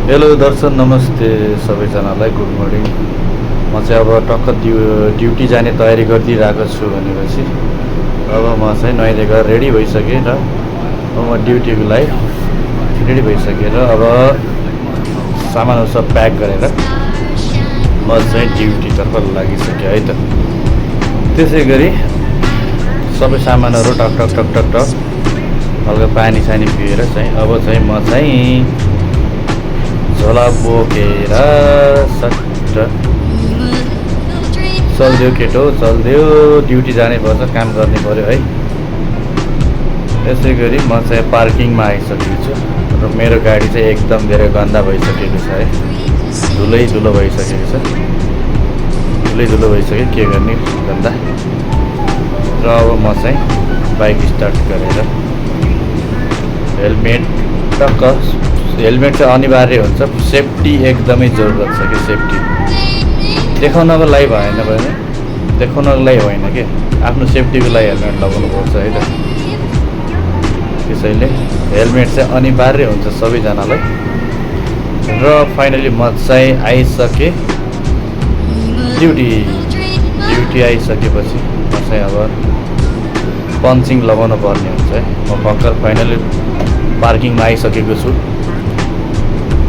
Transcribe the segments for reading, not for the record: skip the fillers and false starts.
Hello दर्शन नमस्ते सबैजनालाई good morning. म चाहिँ अब टक्क ड्युटी जाने तयारी गरिदिइरहेको छु भनेपछि अब म चाहिँ नुहाइधुवाइ रेडी भइसकेँ र अब म ड्युटीको लागि रेडी भइसकेँ र अब सामानहरू सब प्याक गरेर म चाहिँ ड्युटीतर्फ लागिसकेँ है त। त्यसै गरी सबै सामानहरू टक टक टक टक टक हल्का पानी सानी पिएर चाहिँ अब चाहिँ म चाहिँ झोला बोकेर सट्ट चल्दियो केटो चल्दियो, ड्युटी जानै पर्छ, काम गर्नै पऱ्यो है। त्यसै गरी म चाहिँ पार्किङमा आइसकेको छु र मेरो गाडी चाहिँ एकदम धेरै गन्दा भइसकेको छ है, धुलै धुलो भइसकेको छ, धुलै धुलो भइसक्यो, के गर्ने गन्दा। र अब म चाहिँ बाइक स्टार्ट गरेर हेलमेट चाहिँ अनिवार्य हुन्छ, सेफ्टी एकदमै जरुरत छ कि सेफ्टी देखाउनको लागि भएन भने, देखाउनको लागि होइन कि आफ्नो सेफ्टीको लागि हेलमेट लगाउनु पर्छ है त। त्यसैले हेलमेट चाहिँ अनिवार्य हुन्छ सबैजनालाई। र फाइनली म चाहिँ आइसकेँ ड्युटी आइसकेपछि म चाहिँ अब पन्चिङ लगाउनु पर्ने हुन्छ है। म भर्खर फाइनली पार्किङमा आइसकेको छु।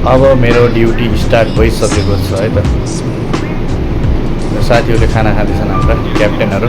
अब मेरो ड्युटी स्टार्ट भइसकेको छ है त। साथीहरूले खाना खाँदैछन्, हाम्रा क्याप्टेनहरू।